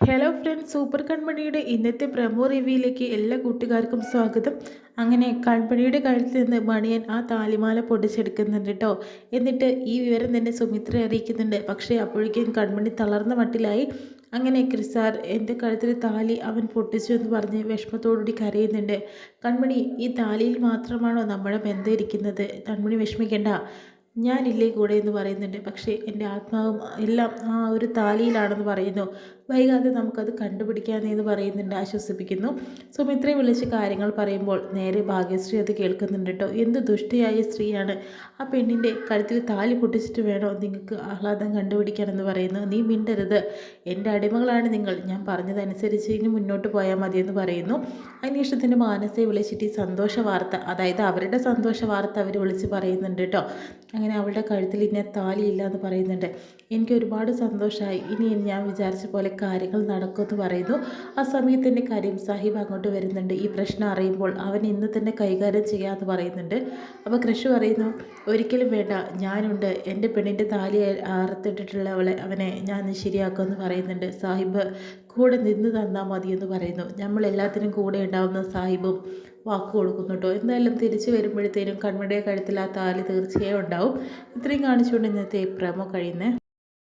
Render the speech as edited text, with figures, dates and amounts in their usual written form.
Hello friends, super കൺമണിയുടെ ഇന്നത്തെ promo റിവ്യൂയിലേക്ക് എല്ലാ കൂട്ടുകാർക്കും സ്വാഗതം. അങ്ങനെ കൺമണിയുടെ കഴുത്തിൽ നിന്ന് മണിയൻ ആ താലിമാല പൊടിച്ചെടുക്കുന്നുണ്ട് കേട്ടോ. എന്നിട്ട് ഈ വിവരം തന്നെ സുമിത്രയെ അറിയിക്കുന്നുണ്ട്. പക്ഷേ അപ്പോഴേക്കും കൺമണി തളർന്ന മട്ടിലായി. അങ്ങനെ ക്രിസാർ എൻ്റെ കഴുത്തിൽ താലി അവൻ പൊട്ടിച്ചു എന്ന് പറഞ്ഞ് വിഷമത്തോടുകൂടി കരയുന്നുണ്ട്. കൺമണി, ഈ താലിയിൽ മാത്രമാണോ നമ്മുടെ ബന്ധം ഇരിക്കുന്നത്? കൺമണി വിഷമിക്കേണ്ട, ഞാനില്ലേ കൂടെ എന്ന് പറയുന്നുണ്ട്. പക്ഷേ എൻ്റെ ആത്മാവും എല്ലാം ആ ഒരു താലിയിലാണെന്ന് പറയുന്നു. വൈകാതെ നമുക്കത് കണ്ടുപിടിക്കാമെന്ന് എന്ന് പറയുന്നുണ്ട്, ആശ്വസിപ്പിക്കുന്നു. സുമിത്രയെ വിളിച്ച് കാര്യങ്ങൾ പറയുമ്പോൾ നേരെ ഭാഗ്യശ്രീ അത് കേൾക്കുന്നുണ്ട് കേട്ടോ. എന്ത് ദുഷ്ടയായ സ്ത്രീയാണ്! ആ പെണ്ണിൻ്റെ കഴുത്തിൽ താലി പൊട്ടിച്ചിട്ട് വേണോ നിങ്ങൾക്ക് ആഹ്ലാദം കണ്ടുപിടിക്കാനെന്ന് പറയുന്നു. നീ മിണ്ടരുത്, എൻ്റെ അടിമകളാണ് നിങ്ങൾ, ഞാൻ പറഞ്ഞതനുസരിച്ച് ഇനി മുന്നോട്ട് പോയാൽ മതിയെന്ന് പറയുന്നു. അതിനുശേഷത്തിൻ്റെ മാനസയെ വിളിച്ചിട്ട് ഈ സന്തോഷ വാർത്ത, അതായത് അവരുടെ സന്തോഷ വാർത്ത അവർ വിളിച്ച് പറയുന്നുണ്ട് കേട്ടോ. അങ്ങനെ അവളുടെ കഴുത്തിൽ ഇന്നെ താലിയില്ല എന്ന് പറയുന്നുണ്ട്. എനിക്ക് ഒരുപാട് സന്തോഷമായി, ഇനി ഞാൻ വിചാരിച്ച പോലെ കാര്യങ്ങൾ നടക്കുമെന്ന് പറയുന്നു. ആ സമയത്ത് തന്നെ കരീം സാഹിബ് അങ്ങോട്ട് വരുന്നുണ്ട്. ഈ പ്രശ്നം അറിയുമ്പോൾ അവൻ ഇന്ന് തന്നെ കൈകാര്യം ചെയ്യാമെന്ന് പറയുന്നുണ്ട്. അപ്പോൾ കൃഷി പറയുന്നു, ഒരിക്കലും വേണ്ട, ഞാനുണ്ട്, എൻ്റെ പെണ്ണിൻ്റെ താലി അറുത്തിട്ടിട്ടുള്ളവളെ അവനെ ഞാൻ ശരിയാക്കുമെന്ന് പറയുന്നുണ്ട്. സാഹിബ് കൂടെ നിന്ന് തന്നാൽ മതിയെന്ന് പറയുന്നു. നമ്മൾ എല്ലാത്തിനും കൂടെ ഉണ്ടാവുന്ന സാഹിബും വാക്ക് കൊടുക്കുന്നു കേട്ടോ. എന്തായാലും തിരിച്ചു വരുമ്പോഴത്തേനും കൺമണിയുടെ കഴുത്തിൽ ആ താലി തീർച്ചയായും ഉണ്ടാവും. ഇത്രയും കാണിച്ചുകൊണ്ട് ഇന്നത്തെ പ്രമോ കഴിയുന്നത്.